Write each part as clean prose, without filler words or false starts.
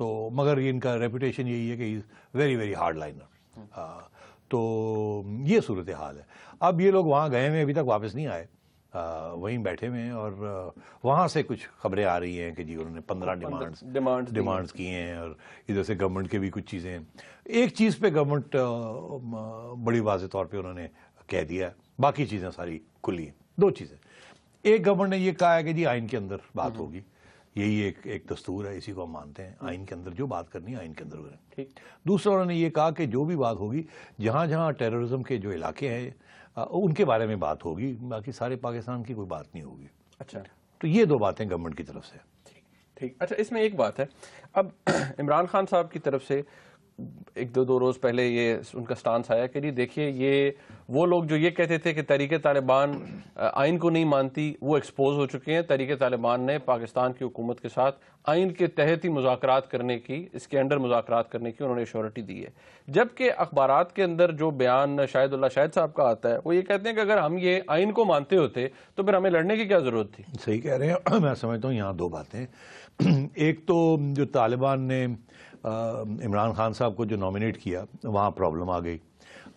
تو مگر ان کا ریپوٹیشن یہی ہے کہ ویری ویری ہارڈ لائنر. تو یہ صورتحال ہے. اب یہ لوگ وہاں گئے ہوئے ابھی تک واپس نہیں آئے, وہیں بیٹھے ہوئے ہیں, اور وہاں سے کچھ خبریں آ رہی ہیں کہ جی انہوں نے 15 ڈیمانڈز کی ہیں, اور ادھر سے گورنمنٹ کے بھی کچھ چیزیں ہیں. ایک چیز پہ گورنمنٹ بڑی واضح طور پہ انہوں نے کہہ دیا ہے, باقی چیزیں ساری کھلی ہیں. دو چیزیں, ایک گورنمنٹ نے یہ کہا ہے کہ جی آئین کے اندر بات ہوگی, یہی ایک دستور ہے, اسی کو ہم مانتے ہیں, آئین کے اندر جو بات کرنی ہے آئین کے اندر ہو رہے ہیں. دوسرا انہوں نے یہ کہا کہ جو بھی بات ہوگی جہاں جہاں ٹیررزم کے جو علاقے ہیں ان کے بارے میں بات ہوگی, باقی سارے پاکستان کی کوئی بات نہیں ہوگی. اچھا, تو یہ دو باتیں گورنمنٹ کی طرف سے. ٹھیک. اچھا, اس میں ایک بات ہے, اب عمران خان صاحب کی طرف سے ایک دو روز پہلے یہ ان کا سٹانس آیا کہ جی دیکھیے یہ وہ لوگ جو یہ کہتے تھے کہ تحریک طالبان آئین کو نہیں مانتی وہ ایکسپوز ہو چکے ہیں. تحریک طالبان نے پاکستان کی حکومت کے ساتھ آئین کے تحت ہی مذاکرات کرنے کی, اس کے انڈر مذاکرات کرنے کی انہوں نے شیورٹی دی ہے. جبکہ اخبارات کے اندر جو بیان شاہد اللہ شاہد صاحب کا آتا ہے وہ یہ کہتے ہیں کہ اگر ہم یہ آئین کو مانتے ہوتے تو پھر ہمیں لڑنے کی کیا ضرورت تھی. صحیح کہہ رہے ہیں. میں سمجھتا ہوں یہاں دو باتیں. ایک تو جو طالبان نے عمران خان صاحب کو جو نامینیٹ کیا وہاں پرابلم آ گئی.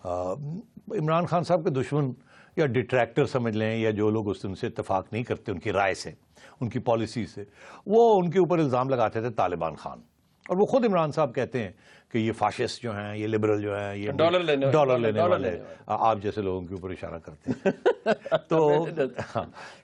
عمران خان صاحب کے دشمن یا ڈٹریکٹر سمجھ لیں, یا جو لوگ ان سے اتفاق نہیں کرتے ان کی رائے سے, ان کی پالیسی سے, وہ ان کے اوپر الزام لگاتے تھے طالبان خان. اور وہ خود عمران صاحب کہتے ہیں کہ یہ فاشسٹ جو ہیں, یہ لبرل جو ہیں, یہ ڈالر لینے والے, آپ جیسے لوگوں کے اوپر اشارہ کرتے ہیں.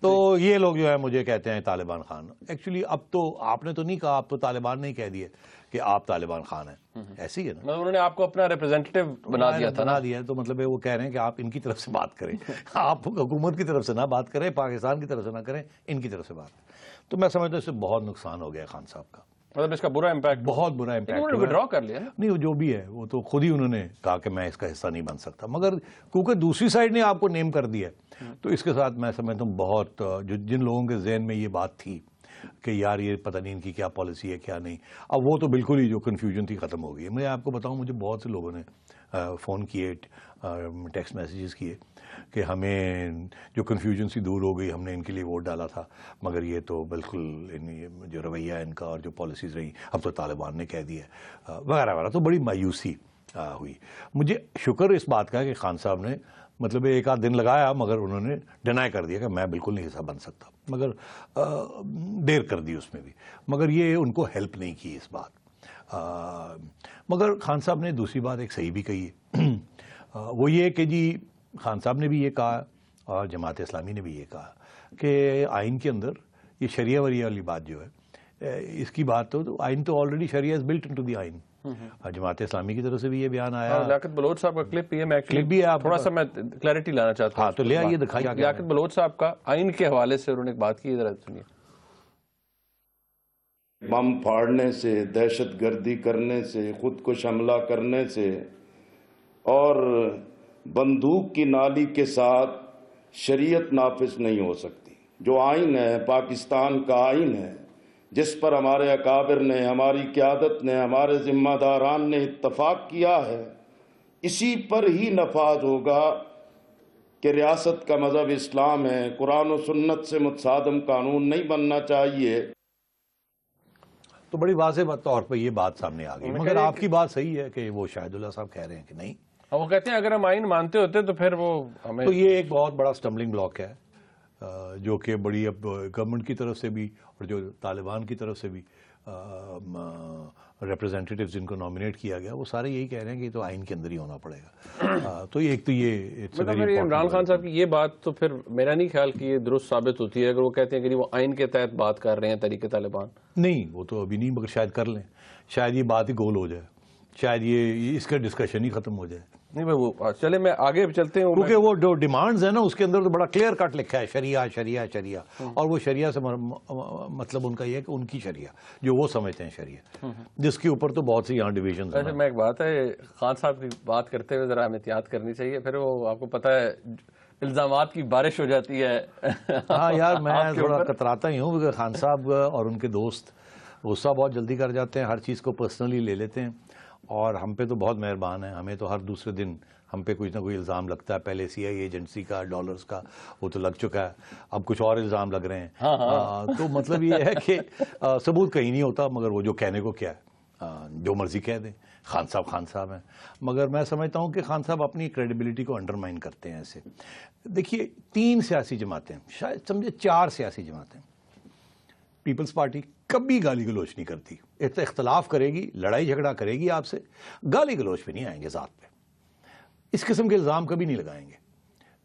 تو یہ لوگ جو ہے مجھے کہتے ہیں طالبان خان. ایکچولی اب تو آپ نے تو نہیں کہا, آپ تو طالبان نے ہی کہہ دیے کہ آپ طالبان خان ہیں. ایسی ہے نا, انہوں نے آپ کو اپنا ریپرزینٹیٹو بنا دیا, تو مطلب وہ کہہ رہے ہیں کہ آپ ان کی طرف سے بات کریں, آپ حکومت کی طرف سے نہ بات کریں, پاکستان کی طرف سے نہ کریں, ان کی طرف سے بات. تو میں سمجھتا ہوں اس سے بہت نقصان ہو گیا خان صاحب کا, مطلب اس کا برا امپیکٹ, بہت برا امپیکٹ. وڈرا کر لیا نہیں, وہ جو بھی ہے وہ تو خود ہی انہوں نے کہا کہ میں اس کا حصہ نہیں بن سکتا. مگر کیونکہ دوسری سائڈ نے آپ کو نیم کر دیا تو اس کے ساتھ میں سمجھتا ہوں بہت جن لوگوں کے ذہن میں یہ بات تھی کہ یار یہ پتہ نہیں ان کی کیا پالیسی ہے کیا نہیں, اب وہ تو بالکل ہی جو کنفیوژن تھی ختم ہو گئی ہے. میں آپ کو بتاؤں, مجھے بہت سے لوگوں نے فون کیے, ٹیکسٹ میسیجز کیے کہ ہمیں جو کنفیوژن سی دور ہو گئی, ہم نے ان کے لیے ووٹ ڈالا تھا مگر یہ تو بالکل جو رویہ ان کا اور جو پالیسیز رہی اب تو طالبان نے کہہ دیا وغیرہ وغیرہ. تو بڑی مایوسی ہوئی. مجھے شکر اس بات کا کہ خان صاحب نے مطلب ایک آدھ دن لگایا مگر انہوں نے ڈینائی کر دیا کہ میں بالکل نہیں حصہ بن سکتا, مگر دیر کر دی اس میں بھی, مگر یہ ان کو ہیلپ نہیں کی اس بات. مگر خان صاحب نے دوسری بات ایک صحیح بھی کہی ہے, وہ یہ کہ جی خان صاحب نے بھی یہ کہا اور جماعت اسلامی نے بھی یہ کہا کہ آئین کے اندر یہ شریعہ وریہ والی بات جو ہے اس کی بات تو آئین تو آلریڈی شریعہ از بلٹ انٹو دی آئین. جماعت اسلامی کی طرف سے بھی یہ بیان آیا. لیاقت بلوچ صاحب کا کلپ بھی ہے, تھوڑا سا میں کلیئرٹی لانا چاہتا ہوں. ہاں تو لیا, یہ دکھایا. لیاقت بلوچ صاحب کا آئین کے حوالے سے انہوں نے ایک بات کی, ذرا سنیے. بم پھاڑنے سے, دہشت گردی کرنے سے, خود کش حملہ کرنے سے اور بندوق کی نالی کے ساتھ شریعت نافذ نہیں ہو سکتی. جو آئین ہے پاکستان کا آئین ہے, جس پر ہمارے اکابر نے, ہماری قیادت نے, ہمارے ذمہ داران نے اتفاق کیا ہے, اسی پر ہی نفاذ ہوگا کہ ریاست کا مذہب اسلام ہے, قرآن و سنت سے متصادم قانون نہیں بننا چاہیے. تو بڑی واضح طور پہ یہ بات سامنے آ گئی. مگر آپ کی بات صحیح ہے کہ وہ شاہد اللہ صاحب کہہ رہے ہیں کہ نہیں, وہ کہتے ہیں اگر ہم آئین مانتے ہوتے تو پھر وہ ہمیں. تو یہ ایک بہت بڑا سٹمبلنگ بلاک ہے جو کہ بڑی اب گورنمنٹ کی طرف سے بھی اور جو طالبان کی طرف سے بھی ریپرزینٹیٹیوز جن کو نامینیٹ کیا گیا وہ سارے یہی کہہ رہے ہیں کہ یہ تو آئین کے اندر ہی ہونا پڑے گا. تو ایک تو یہ عمران خان صاحب کی یہ بات تو پھر میرا نہیں خیال کہ یہ درست ثابت ہوتی ہے اگر وہ کہتے ہیں کہ وہ آئین کے تحت بات کر رہے ہیں تحریک طالبان. نہیں, وہ تو ابھی نہیں, مگر شاید کر لیں, شاید یہ بات ہی گول ہو جائے, شاید یہ اس کا ڈسکشن ہی ختم ہو جائے. نہیں بھائی, وہ چلے میں آگے چلتے ہیں, کیونکہ وہ جو ڈیمانڈز ہیں نا اس کے اندر تو بڑا کلیئر کٹ لکھا ہے شریعہ شریعہ شریعہ, اور وہ شریعہ سے مطلب ان کا یہ ہے کہ ان کی شریعہ جو وہ سمجھتے ہیں شریعہ, جس کے اوپر تو بہت سی یہاں ڈویژنز ہیں. میں ایک بات ہے, خان صاحب کی بات کرتے ہوئے ذرا ہمیں احتیاط کرنی چاہیے, پھر وہ آپ کو پتہ ہے الزامات کی بارش ہو جاتی ہے. ہاں یار, میں تھوڑا کتراتا ہی ہوں کیونکہ خان صاحب اور ان کے دوست غصہ بہت جلدی کر جاتے ہیں, ہر چیز کو پرسنلی لے لیتے ہیں, اور ہم پہ تو بہت مہربان ہیں. ہمیں تو ہر دوسرے دن ہم پہ کچھ نہ کوئی الزام لگتا ہے, پہلے سی آئی ایجنسی کا, ڈالرز کا, وہ تو لگ چکا ہے, اب کچھ اور الزام لگ رہے ہیں. تو مطلب یہ ہے کہ ثبوت کہیں نہیں ہوتا, مگر وہ جو کہنے کو کیا ہے جو مرضی کہہ دیں، خان صاحب ہیں، مگر میں سمجھتا ہوں کہ خان صاحب اپنی کریڈیبلٹی کو انڈرمائن کرتے ہیں ایسے. دیکھیے 3 سیاسی جماعتیں، شاید سمجھے 4 سیاسی جماعتیں. پیپلز پارٹی کبھی گالی گلوچ نہیں کرتی، اختلاف کرے گی، لڑائی جھگڑا کرے گی آپ سے، گالی گلوچ پہ نہیں آئیں گے، ذات پہ اس قسم کے الزام کبھی نہیں لگائیں گے.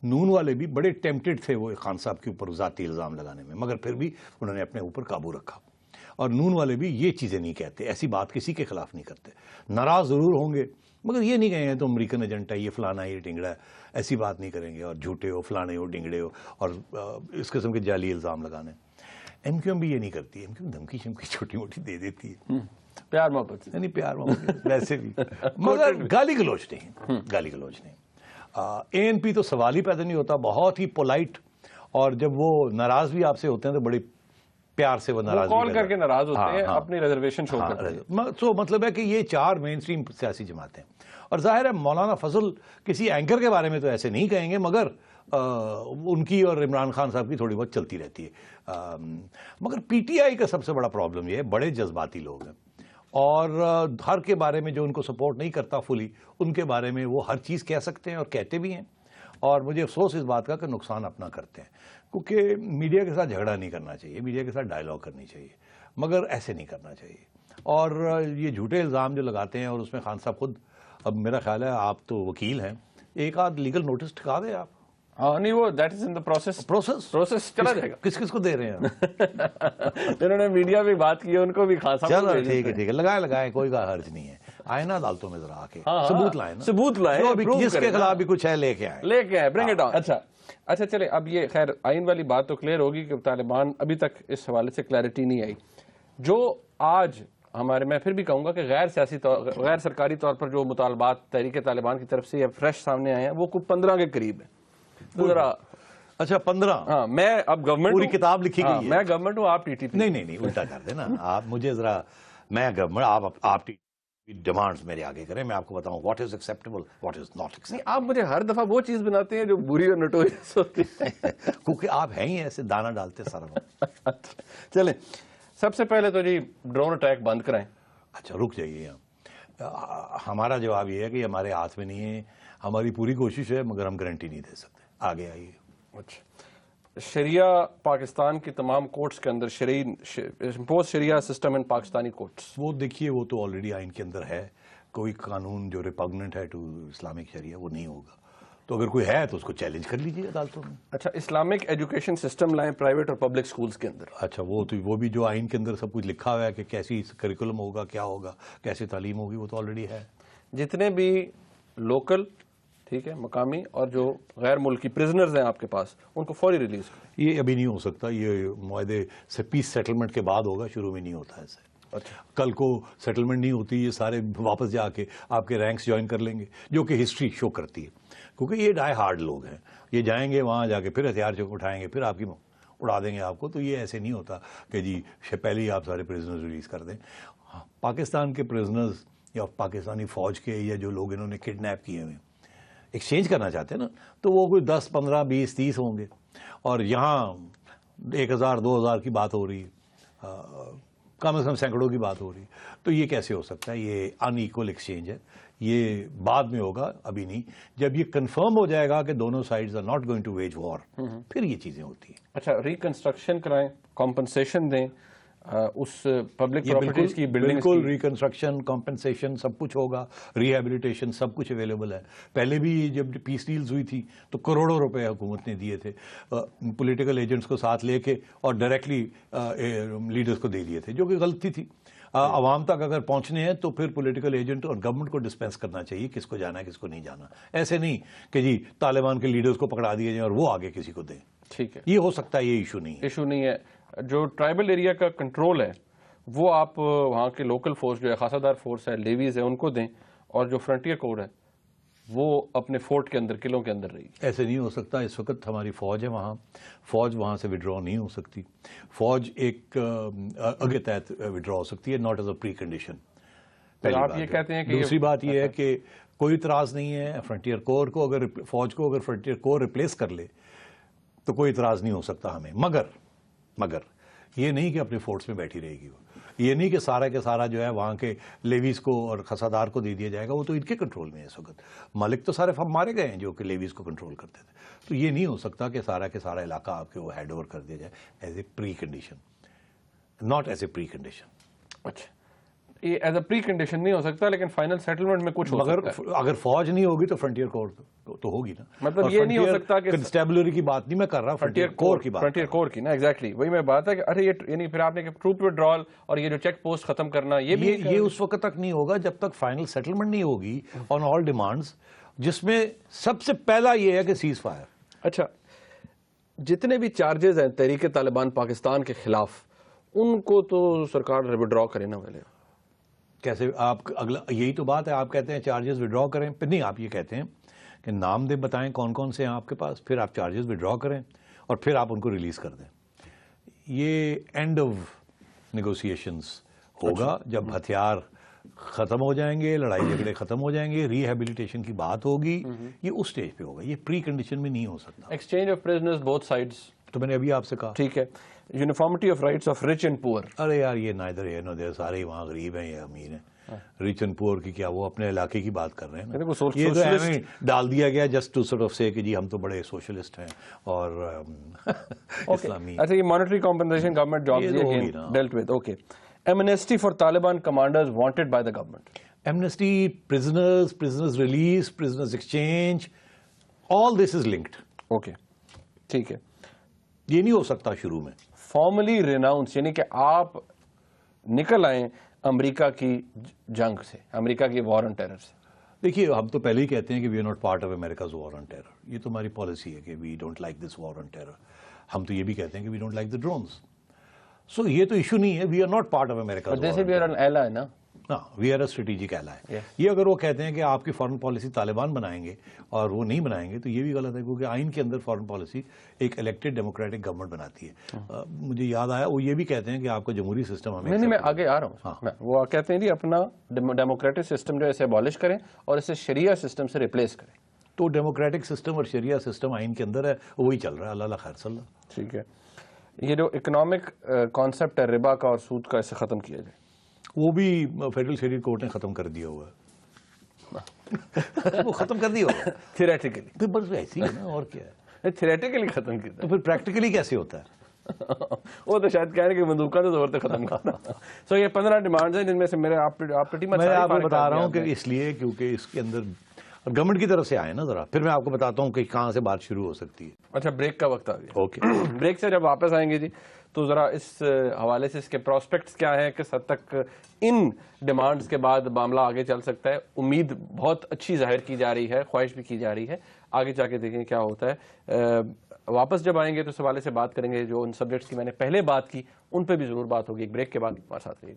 نون والے بھی بڑے ٹیمپٹڈ تھے وہ خان صاحب کے اوپر ذاتی الزام لگانے میں، مگر پھر بھی انہوں نے اپنے اوپر قابو رکھا. اور نون والے بھی یہ چیزیں نہیں کہتے، ایسی بات کسی کے خلاف نہیں کرتے. ناراض ضرور ہوں گے مگر یہ نہیں کہیں گے تو امریکن ایجنٹ ہے، یہ فلانا، یہ ڈنگڑا ہے، ایسی بات نہیں کریں گے اور جھوٹے ہو، فلانے ہو، ڈنگڑے ہو اور اس قسم کے جعلی الزام لگانے. ایم کیو ایم بھی یہ نہیں کرتی. ایم کیو ایم دھمکی شمکی چھوٹی موٹی دے دیتی ہے، پیار محبت یعنی پیار محبت ویسے بھی، مگر گالی گلوچ نہیں، گالی گلوچ نہیں. اے این پی تو سوال ہی پیدا نہیں ہوتا، بہت ہی پولائٹ، اور جب وہ ناراض بھی آپ سے ہوتے ہیں تو بڑے پیار سے وہ ناراض کال کر کے ناراض ہوتے ہیں، اپنی ریزرویشن شو کرتے ہیں. سو مطلب ہے کہ یہ 4 مین اسٹریم سیاسی جماعتیں. اور ظاہر ہے مولانا فضل کسی اینکر کے بارے میں تو ایسے نہیں کہیں گے، مگر ان کی اور عمران خان صاحب کی تھوڑی بہت چلتی رہتی ہے. مگر پی ٹی آئی کا سب سے بڑا پرابلم یہ ہے، بڑے جذباتی لوگ ہیں اور ہر کے بارے میں جو ان کو سپورٹ نہیں کرتا فلی، ان کے بارے میں وہ ہر چیز کہہ سکتے ہیں اور کہتے بھی ہیں. اور مجھے افسوس اس بات کا کہ نقصان اپنا کرتے ہیں، کیونکہ میڈیا کے ساتھ جھگڑا نہیں کرنا چاہیے، میڈیا کے ساتھ ڈائلاگ کرنی چاہیے، مگر ایسے نہیں کرنا چاہیے. اور یہ جھوٹے الزام جو لگاتے ہیں، اور اس میں خان صاحب خود، اب میرا خیال ہے آپ تو وکیل ہیں، ایک آدھ لیگل نوٹس ٹھکا دیں آپ. ہاں نہیں، وہ that is in the process چلا جائے گا. کس کو دے رہے ہیں؟ جنہوں نے میڈیا میں بات کی ہے ان کو بھی خان صاحب. چلو ٹھیک ہے، لگائیں، کوئی کا حرج نہیں ہے. آئے نا عدالتوں میں ذرا آ کے ثبوت لائیں، ثبوت لائیں، جس کے خلاف بھی کچھ ہے لے کے آئیں، برنگ اٹ آن. اچھا چلے، اب یہ خیر آئین والی بات تو کلیئر ہوگی کہ طالبان ابھی تک اس حوالے سے کلیئرٹی نہیں آئی. جو آج ہمارے، میں پھر بھی کہوں گا کہ غیر سرکاری طور پر جو مطالبات تحریک طالبان کی طرف سے یا فریش سامنے آئے ہیں وہ کچھ 15 کے قریب ہیں. اچھا 15. ہاں، میں اب گورنمنٹ، پوری کتاب لکھی گئی ہے. میں گورنمنٹ ہوں، آپ ٹی ٹی پی. نہیں الٹا کر دیں نا آپ. مجھے ذرا، میں گورنمنٹ، آپ ڈیمانڈز میرے آگے کریں، میں آپ کو بتاؤں what is acceptable, what is not acceptable. آپ مجھے ہر دفعہ وہ چیز بناتے ہیں جو بری اور نوٹوریس ہوتی ہے. کیونکہ آپ ہیں ہی ایسے دانہ ڈالتے سارا. چلیں، سب سے پہلے تو جی ڈرون اٹیک بند کرائیں. اچھا رک جائیے. ہمارا جواب یہ ہے کہ ہمارے ہاتھ میں نہیں ہے، ہماری پوری کوشش ہے مگر ہم گارنٹی نہیں دے سکتے. آگے آئیے. اچھا، شریعہ پاکستان کی تمام کورٹس کے اندر، امپوز شریعہ سسٹم ان پاکستانی کورٹس، وہ دیکھیے وہ تو آلریڈی آئین کے اندر ہے. کوئی قانون جو ریپگننٹ ہے ٹو اسلامک شریعہ وہ نہیں ہوگا. تو اگر کوئی ہے تو اس کو چیلنج کر لیجیے عدالتوں میں. اچھا، اسلامک ایجوکیشن سسٹم لائیں پرائیویٹ اور پبلک سکولز کے اندر. اچھا وہ بھی جو آئین کے اندر سب کچھ لکھا ہوا ہے کہ کیسی کریکولم ہوگا، کیا ہوگا، کیسی تعلیم ہوگی، وہ تو آلریڈی ہے. جتنے بھی لوکل، ٹھیک ہے، مقامی اور جو غیر ملکی پرزنرز ہیں آپ کے پاس، ان کو فوری ریلیز کریں. یہ ابھی نہیں ہو سکتا، یہ معاہدے سے پیس سیٹلمنٹ کے بعد ہوگا، شروع میں نہیں ہوتا ایسے. اچھا، کل کو سیٹلمنٹ نہیں ہوتی، یہ سارے واپس جا کے آپ کے رینکس جوائن کر لیں گے، جو کہ ہسٹری شو کرتی ہے. کیونکہ یہ ڈائی ہارڈ لوگ ہیں، یہ جائیں گے وہاں جا کے پھر ہتھیار چوک اٹھائیں گے، پھر آپ کی اڑا دیں گے آپ کو. تو یہ ایسے نہیں ہوتا کہ جی پہلے ہی آپ سارے پرزنرز ریلیز کر دیں. پاکستان کے پرزنرز یا پاکستانی فوج کے یا جو لوگ انہوں نے کڈنیپ کیے ہوئے ایکسچینج کرنا چاہتے ہیں نا، تو وہ کوئی 10 15 20 30 ہوں گے، اور یہاں 1000 2000 کی بات ہو رہی ہے، کم از کم سینکڑوں کی بات ہو رہی ہے. تو یہ کیسے ہو سکتا ہے؟ یہ ان ایکول ایکسچینج ہے. یہ بعد میں ہوگا، ابھی نہیں. جب یہ کنفرم ہو جائے گا کہ دونوں sides are not going to wage war, پھر یہ چیزیں ہوتی ہیں. اچھا، ریکنسٹرکشن کرائیں، کمپنسیشن دیں اس پبلک پراپرٹیز کی بلڈنگ. بالکل ریکنسٹرکشن، کمپنسیشن سب کچھ ہوگا، ریہیبلیٹیشن سب کچھ اویلیبل ہے. پہلے بھی جب پیس ڈیلز ہوئی تھی تو کروڑوں روپے حکومت نے دیے تھے پولیٹیکل ایجنٹس کو ساتھ لے کے، اور ڈائریکٹلی لیڈرز کو دے دیے تھے، جو کہ غلطی تھی. عوام تک اگر پہنچنے ہیں تو پھر پولیٹیکل ایجنٹ اور گورنمنٹ کو ڈسپینس کرنا چاہیے کس کو جانا ہے کس کو نہیں جانا. ایسے نہیں کہ جی طالبان کے لیڈرز کو پکڑا دیے جائیں اور وہ آگے کسی کو دیں. ٹھیک ہے، یہ ہو سکتا ہے، یہ ایشو نہیں ہے. جو ٹرائبل ایریا کا کنٹرول ہے وہ آپ وہاں کے لوکل فورس جو ہے، خاصہ دار فورس ہے، لیویز ہے، ان کو دیں، اور جو فرنٹیئر کوڈ ہے وہ اپنے فورٹ کے اندر، قلعوں کے اندر رہی. ایسے نہیں ہو سکتا. اس وقت ہماری فوج ہے وہاں، فوج وہاں سے وڈرا نہیں ہو سکتی. فوج ایک اگے تحت وڈرا ہو سکتی ہے، not as a precondition. آپ یہ کہتے ہیں کہ دوسری بات یہ ہے کہ کوئی اعتراض نہیں ہے فرنٹیئر کور کو، اگر فوج کو اگر فرنٹیئر کور ریپلیس کر لے تو کوئی اعتراض نہیں ہو سکتا ہمیں. مگر یہ نہیں کہ اپنے فورٹس میں بیٹھی رہے گی. وہ یہ نہیں کہ سارا کے سارا جو ہے وہاں کے لیویز کو اور خسادار کو دے دیا جائے گا، وہ تو ان کے کنٹرول میں ہے اس وقت. مالک تو سارے مارے گئے ہیں جو کہ لیویز کو کنٹرول کرتے تھے. تو یہ نہیں ہو سکتا کہ سارا کے سارا علاقہ آپ کے وہ ہینڈ اوور کر دیا جائے as a precondition, not as a precondition. اچھا، یہ ایز اے پری کنڈیشن نہیں ہو سکتا، لیکن فائنل سیٹلمنٹ میں کچھ ہو سکتا ہے. اگر فوج نہیں ہوگی تو فرنٹیئر کور تو ہوگی نا. مطلب یہ نہیں ہو سکتا کہ کنسٹیبلری کی بات نہیں میں کر رہا، فرنٹیئر کور کی بات. فرنٹیئر کور کی نا، ایگزیکٹلی وہی میں بات ہے کہ ارے یہ یعنی پھر آپ نے ٹروپ وڈرال اور یہ جو چیک پوسٹ ختم کرنا، یہ اس وقت تک نہیں ہوگا جب تک فائنل سیٹلمنٹ نہیں ہوگی آن آل ڈیمانڈز، جس میں سب سے پہلا یہ ہے کہ سیز فائر. اچھا، جتنے بھی چارجز ہیں تحریک طالبان پاکستان کے خلاف، ان کو تو سرکار وڈرا کرے نا پہلے. کیسے آپ اگلا یہی تو بات ہے، آپ کہتے ہیں چارجز وڈرا کریں، پھر نہیں آپ یہ کہتے ہیں کہ نام دے بتائیں کون کون سے ہیں آپ کے پاس، پھر آپ چارجز وڈرا کریں اور پھر آپ ان کو ریلیز کر دیں. یہ اینڈ آف نیگوسیشنز ہوگا جب ہتھیار ختم ہو جائیں گے، لڑائی جھگڑے ختم ہو جائیں گے، ری ہیبلیٹیشن کی بات ہوگی. یہ اس سٹیج پہ ہوگا، یہ پری کنڈیشن میں نہیں ہو سکتا. Exchange of prisoners both sides, تو میں نے ابھی آپ سے کہا ٹھیک ہے. Uniformity of rights of rich and پور. ارے یار یہ نائدر ہے نو دیر، سارے ہی وہاں غریب ہیں یا امیر ہیں. ریچ اینڈ پور کی کیا، وہ اپنے علاقے کی بات کر رہے ہیں نا. یہ تو ایویں ڈال دیا گیا جسٹ ٹو سارٹ آف سے کہ جی ہم تو بڑے سوشلسٹ ہیں اور اسلامی. اچھا، یہ monetary compensation government jobs dealt with. Okay, Amnesty for Taliban commanders wanted by the government. Amnesty, prisoners release, prisoners exchange, all this is linked. Okay ٹھیک ہے. یہ نہیں ہو سکتا شروع میں. فارملی ریناؤنس یعنی کہ آپ نکل آئیں امریکہ کی جنگ سے، امریکہ کی وار آن ٹیرر سے. دیکھیے ہم تو پہلے ہی کہتے ہیں کہ we are not part of America's war on terror. یہ تو ہماری پالیسی ہے کہ we don't like this war on terror. ہم تو یہ بھی کہتے ہیں کہ we don't like the drones. So یہ تو ایشو نہیں ہے، we are not part of America's. جیسے وی آر این ایلا ہے نا. We are a strategic ally. یہ اگر وہ کہتے ہیں کہ آپ کی فارن پالیسی طالبان بنائیں گے اور وہ نہیں بنائیں گے تو یہ بھی غلط ہے، کیونکہ آئین کے اندر فارن پالیسی ایک الیکٹڈ ڈیموکریٹک گورنمنٹ بناتی ہے. مجھے یاد آیا وہ یہ بھی کہتے ہیں کہ آپ کا جمہوری سسٹم ہمیں نہیں، میں آگے آ رہا ہوں. وہ کہتے ہیں جی اپنا ڈیموکریٹک سسٹم جو ہے اسے ابالش کریں اور اسے شریعہ سسٹم سے ریپلیس کریں. تو ڈیموکریٹک سسٹم اور شریعہ سسٹم آئین کے اندر ہے، وہی چل رہا ہے. اللہ خیر صلی اللہ. ٹھیک ہے. یہ جو اکنامک کانسیپٹ ہے ربا کا اور سود کا، اسے ختم کیا جائے. وہ بھی فیڈرل شریعت کورٹ نے ختم کر دیا ہوا ہے. وہ ختم کر دیا ہوگا تھیوریٹیکلی. بس ایسی ہے نا، اور کیا ہے. تھیوریٹیکلی ختم کیا تو پھر پریکٹیکلی کیسے ہوتا ہے؟ وہ تو شاید کہہ رہے کہ بندوقوں سے زور سے ختم کرنا. سو یہ 15 ڈیمانڈز ہیں جن میں سے میرے آپ کو بتا رہا ہوں کہ اس لیے کیونکہ اس کے اندر گورنمنٹ کی طرف سے آئے نا ذرا، پھر میں آپ کو بتاتا ہوں کہ کہاں سے بات شروع ہو سکتی ہے. اچھا، بریک کا وقت آ گیا. اوکے، بریک سے جب واپس آئیں گے جی تو ذرا اس حوالے سے اس کے پراسپیکٹس کیا ہیں، کس حد تک ان ڈیمانڈز کے بعد معاملہ آگے چل سکتا ہے. امید بہت اچھی ظاہر کی جا رہی ہے، خواہش بھی کی جا رہی ہے. آگے جا کے دیکھیں کیا ہوتا ہے. واپس جب آئیں گے تو اس حوالے سے بات کریں گے. جو ان سبجیکٹس کی میں نے پہلے بات کی ان پہ بھی ضرور بات ہوگی. ایک بریک کے بعد ہمارے ساتھ رہیے.